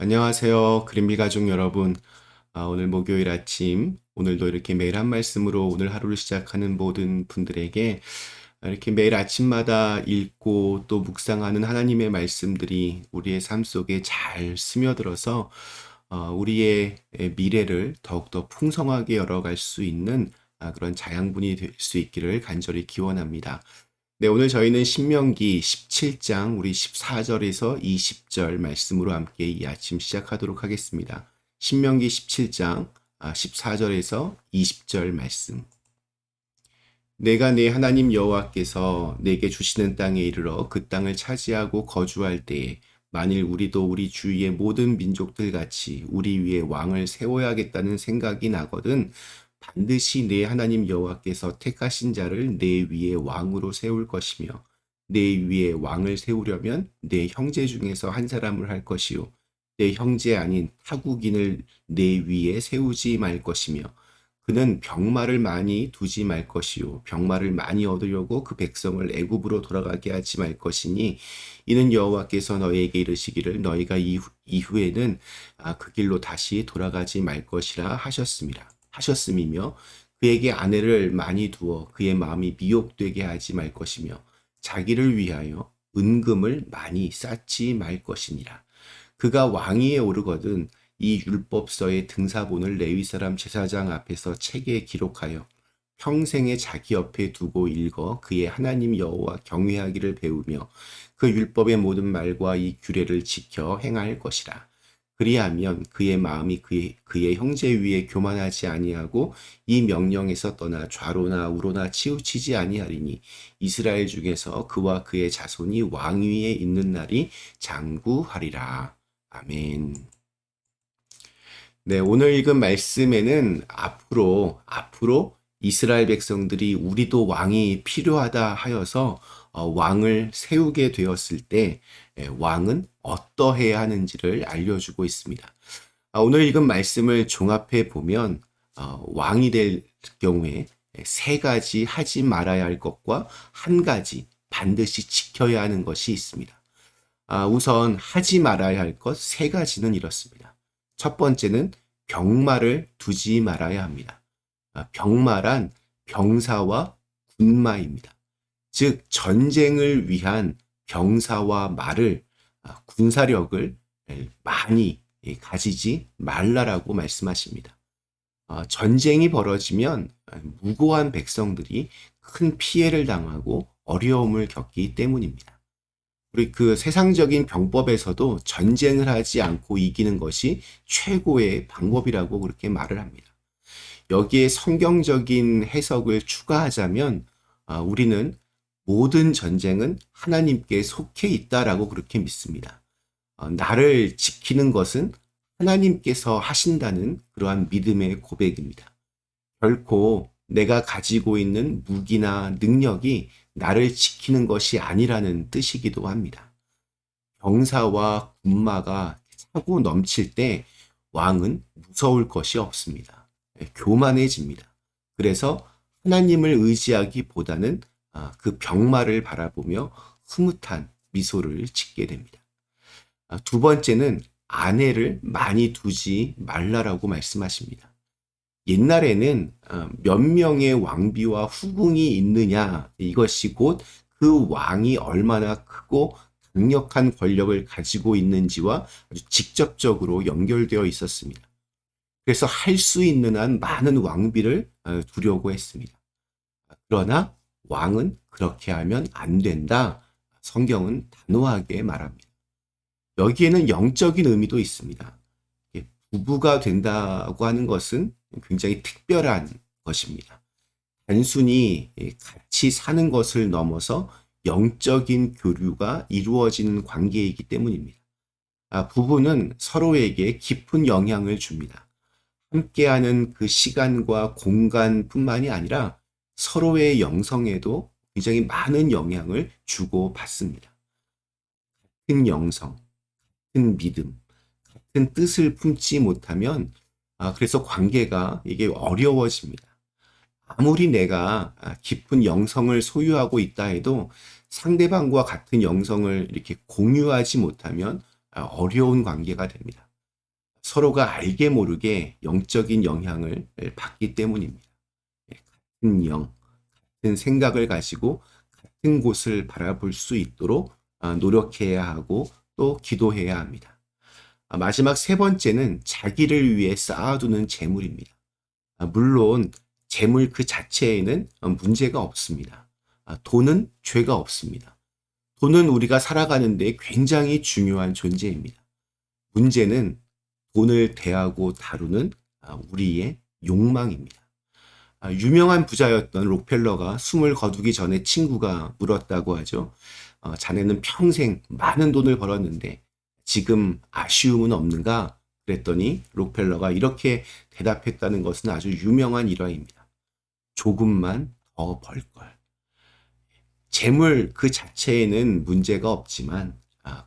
안녕하세요. 그린비 가족 여러분. 오늘 목요일 아침, 오늘도 이렇게 매일 한 말씀으로 오늘 하루를 시작하는 모든 분들에게 이렇게 매일 아침마다 읽고 또 묵상하는 하나님의 말씀들이 우리의 삶 속에 잘 스며들어서 우리의 미래를 더욱더 풍성하게 열어갈 수 있는 그런 자양분이 될 수 있기를 간절히 기원합니다. 네, 오늘 저희는 신명기 17장 우리 14절에서 20절 말씀으로 함께 이 아침 시작하도록 하겠습니다. 신명기 17장 14절에서 20절 말씀. 내가 내 하나님 여호와께서 내게 주시는 땅에 이르러 그 땅을 차지하고 거주할 때에 만일 우리도 우리 주위의 모든 민족들 같이 우리 위에 왕을 세워야겠다는 생각이 나거든 반드시 내 하나님 여호와께서 택하신 자를 내 위에 왕으로 세울 것이며 내 위에 왕을 세우려면 내 형제 중에서 한 사람을 할 것이요 내 형제 아닌 타국인을 내 위에 세우지 말 것이며 그는 병마를 많이 두지 말 것이요 병마를 많이 얻으려고 그 백성을 애굽으로 돌아가게 하지 말 것이니 이는 여호와께서 너희에게 이르시기를 너희가 이후에는 그 길로 다시 돌아가지 말 것이라 하셨음이며 그에게 아내를 많이 두어 그의 마음이 미혹되게 하지 말 것이며 자기를 위하여 은금을 많이 쌓지 말 것이니라. 그가 왕위에 오르거든 이 율법서의 등사본을 레위 사람 제사장 앞에서 책에 기록하여 평생에 자기 옆에 두고 읽어 그의 하나님 여호와 경외하기를 배우며 그 율법의 모든 말과 이 규례를 지켜 행할 것이라. 그리하면 그의 마음이 그의 형제 위에 교만하지 아니하고 이 명령에서 떠나 좌로나 우로나 치우치지 아니하리니 이스라엘 중에서 그와 그의 자손이 왕위에 있는 날이 장구하리라. 아멘. 네, 오늘 읽은 말씀에는 앞으로 이스라엘 백성들이 우리도 왕이 필요하다 하여서 왕을 세우게 되었을 때 왕은 어떠해야 하는지를 알려주고 있습니다. 오늘 읽은 말씀을 종합해 보면 왕이 될 경우에 세 가지 하지 말아야 할 것과 한 가지 반드시 지켜야 하는 것이 있습니다. 우선 하지 말아야 할 것 세 가지는 이렇습니다. 첫 번째는 병마를 두지 말아야 합니다. 병마란 병사와 군마입니다. 즉 전쟁을 위한 병사와 말을 군사력을 많이 가지지 말라라고 말씀하십니다. 전쟁이 벌어지면 무고한 백성들이 큰 피해를 당하고 어려움을 겪기 때문입니다. 우리 그 세상적인 병법에서도 전쟁을 하지 않고 이기는 것이 최고의 방법이라고 그렇게 말을 합니다. 여기에 성경적인 해석을 추가하자면 우리는 모든 전쟁은 하나님께 속해 있다라고 그렇게 믿습니다. 나를 지키는 것은 하나님께서 하신다는 그러한 믿음의 고백입니다. 결코 내가 가지고 있는 무기나 능력이 나를 지키는 것이 아니라는 뜻이기도 합니다. 병사와 군마가 차고 넘칠 때 왕은 무서울 것이 없습니다. 교만해집니다. 그래서 하나님을 의지하기보다는 그 병마를 바라보며 흐뭇한 미소를 짓게 됩니다. 두 번째는 아내를 많이 두지 말라라고 말씀하십니다. 옛날에는 몇 명의 왕비와 후궁이 있느냐 이것이 곧 그 왕이 얼마나 크고 강력한 권력을 가지고 있는지와 아주 직접적으로 연결되어 있었습니다. 그래서 할 수 있는 한 많은 왕비를 두려고 했습니다. 그러나 왕은 그렇게 하면 안 된다. 성경은 단호하게 말합니다. 여기에는 영적인 의미도 있습니다. 부부가 된다고 하는 것은 굉장히 특별한 것입니다. 단순히 같이 사는 것을 넘어서 영적인 교류가 이루어지는 관계이기 때문입니다. 부부는 서로에게 깊은 영향을 줍니다. 함께하는 그 시간과 공간뿐만이 아니라 서로의 영성에도 굉장히 많은 영향을 주고 받습니다. 같은 영성, 같은 믿음, 같은 뜻을 품지 못하면 그래서 관계가 이게 어려워집니다. 아무리 내가 깊은 영성을 소유하고 있다 해도 상대방과 같은 영성을 이렇게 공유하지 못하면 어려운 관계가 됩니다. 서로가 알게 모르게 영적인 영향을 받기 때문입니다. 같은 영, 같은 생각을 가지고 같은 곳을 바라볼 수 있도록 노력해야 하고 또 기도해야 합니다. 마지막 세 번째는 자기를 위해 쌓아두는 재물입니다. 물론 재물 그 자체에는 문제가 없습니다. 돈은 죄가 없습니다. 돈은 우리가 살아가는 데 굉장히 중요한 존재입니다. 문제는 돈을 대하고 다루는 우리의 욕망입니다. 유명한 부자였던 록펠러가 숨을 거두기 전에 친구가 물었다고 하죠. 자네는 평생 많은 돈을 벌었는데 지금 아쉬움은 없는가? 그랬더니 록펠러가 이렇게 대답했다는 것은 아주 유명한 일화입니다. 조금만 더 벌걸. 재물 그 자체에는 문제가 없지만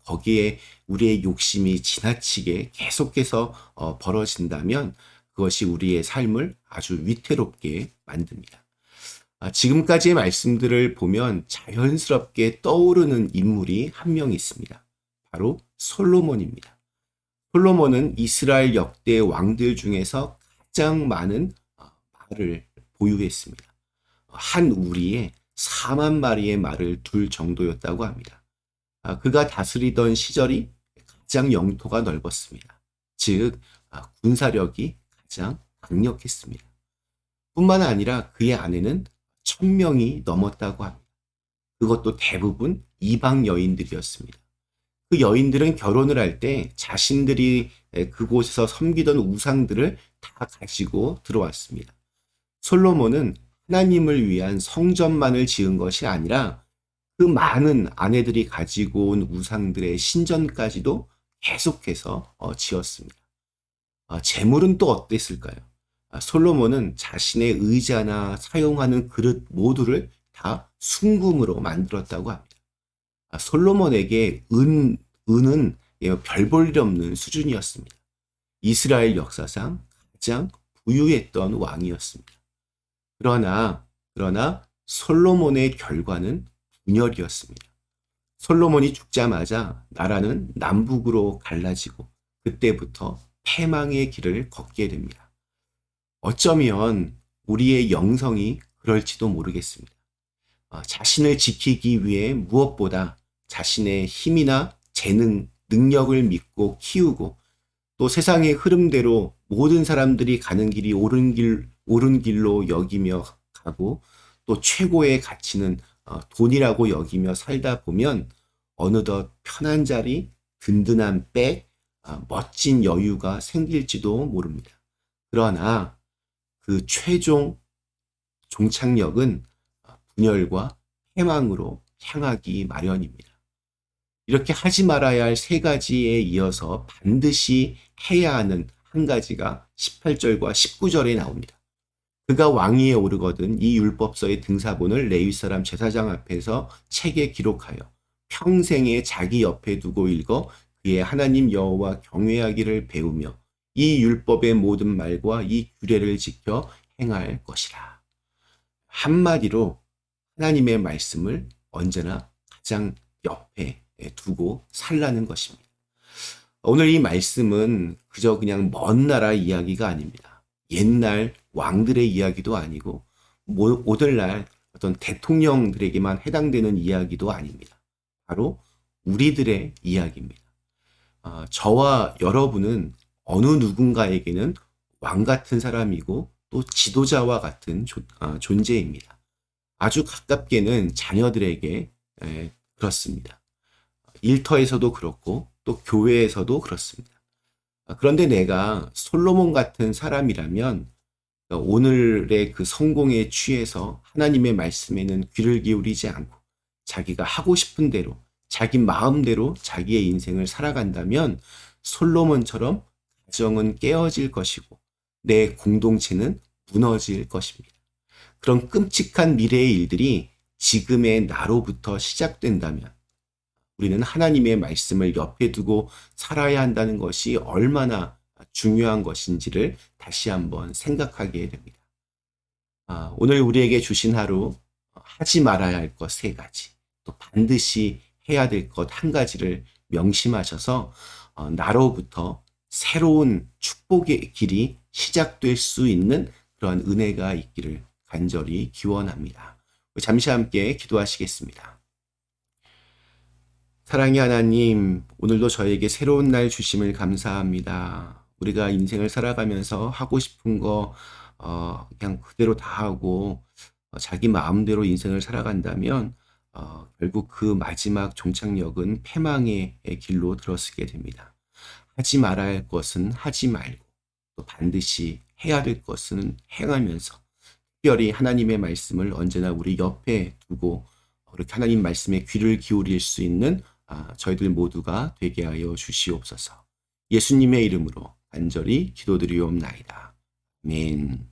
거기에 우리의 욕심이 지나치게 계속해서 벌어진다면 그것이 우리의 삶을 아주 위태롭게 만듭니다. 지금까지의 말씀들을 보면 자연스럽게 떠오르는 인물이 한 명 있습니다. 바로 솔로몬입니다. 솔로몬은 이스라엘 역대 왕들 중에서 가장 많은 말을 보유했습니다. 한 우리에 4만 마리의 말을 둘 정도였다고 합니다. 그가 다스리던 시절이 가장 영토가 넓었습니다. 즉 군사력이 가장 강력했습니다. 뿐만 아니라 그의 아내는 1000명이 넘었다고 합니다. 그것도 대부분 이방 여인들이었습니다. 그 여인들은 결혼을 할 때 자신들이 그곳에서 섬기던 우상들을 다 가지고 들어왔습니다. 솔로몬은 하나님을 위한 성전만을 지은 것이 아니라 그 많은 아내들이 가지고 온 우상들의 신전까지도 계속해서 지었습니다. 재물은 또 어땠을까요? 솔로몬은 자신의 의자나 사용하는 그릇 모두를 다 순금으로 만들었다고 합니다. 솔로몬에게 은은 별 볼 일 없는 수준이었습니다. 이스라엘 역사상 가장 부유했던 왕이었습니다. 그러나 솔로몬의 결과는 분열이었습니다. 솔로몬이 죽자마자 나라는 남북으로 갈라지고 그때부터 패망의 길을 걷게 됩니다. 어쩌면 우리의 영성이 그럴지도 모르겠습니다. 자신을 지키기 위해 무엇보다 자신의 힘이나 재능, 능력을 믿고 키우고 또 세상의 흐름대로 모든 사람들이 가는 길이 옳은 길로 여기며 가고 또 최고의 가치는 돈이라고 여기며 살다 보면 어느덧 편한 자리, 든든한 백, 멋진 여유가 생길지도 모릅니다. 그러나 그 최종 종착역은 분열과 패망으로 향하기 마련입니다. 이렇게 하지 말아야 할 세 가지에 이어서 반드시 해야 하는 한 가지가 18절과 19절에 나옵니다. 그가 왕위에 오르거든 이 율법서의 등사본을 레위 사람 제사장 앞에서 책에 기록하여 평생에 자기 옆에 두고 읽어 그의 하나님 여호와 경외하기를 배우며 이 율법의 모든 말과 이 규례를 지켜 행할 것이라. 한마디로 하나님의 말씀을 언제나 가장 옆에 두고 살라는 것입니다. 오늘 이 말씀은 그저 그냥 먼 나라 이야기가 아닙니다. 옛날 왕들의 이야기도 아니고 오늘날 어떤 대통령들에게만 해당되는 이야기도 아닙니다. 바로 우리들의 이야기입니다. 저와 여러분은 어느 누군가에게는 왕 같은 사람이고 또 지도자와 같은 존재입니다. 아주 가깝게는 자녀들에게 그렇습니다. 일터에서도 그렇고 또 교회에서도 그렇습니다. 그런데 내가 솔로몬 같은 사람이라면 오늘의 그 성공에 취해서 하나님의 말씀에는 귀를 기울이지 않고 자기가 하고 싶은 대로 자기 마음대로 자기의 인생을 살아간다면 솔로몬처럼 가정은 깨어질 것이고 내 공동체는 무너질 것입니다. 그런 끔찍한 미래의 일들이 지금의 나로부터 시작된다면 우리는 하나님의 말씀을 옆에 두고 살아야 한다는 것이 얼마나 중요한 것인지를 다시 한번 생각하게 됩니다. 오늘 우리에게 주신 하루 하지 말아야 할 것 세 가지, 또 반드시 해야 될 것 한 가지를 명심하셔서 나로부터 새로운 축복의 길이 시작될 수 있는 그러한 은혜가 있기를 간절히 기원합니다. 잠시 함께 기도하시겠습니다. 사랑의 하나님, 오늘도 저에게 새로운 날 주심을 감사합니다. 우리가 인생을 살아가면서 하고 싶은 거 그냥 그대로 다 하고 자기 마음대로 인생을 살아간다면 결국 그 마지막 종착역은 패망의 길로 들어서게 됩니다. 하지 말아야 할 것은 하지 말고 또 반드시 해야 될 것은 행하면서 특별히 하나님의 말씀을 언제나 우리 옆에 두고 그렇게 하나님 말씀에 귀를 기울일 수 있는 저희들 모두가 되게 하여 주시옵소서. 예수님의 이름으로 간절히 기도드리옵나이다. 아멘.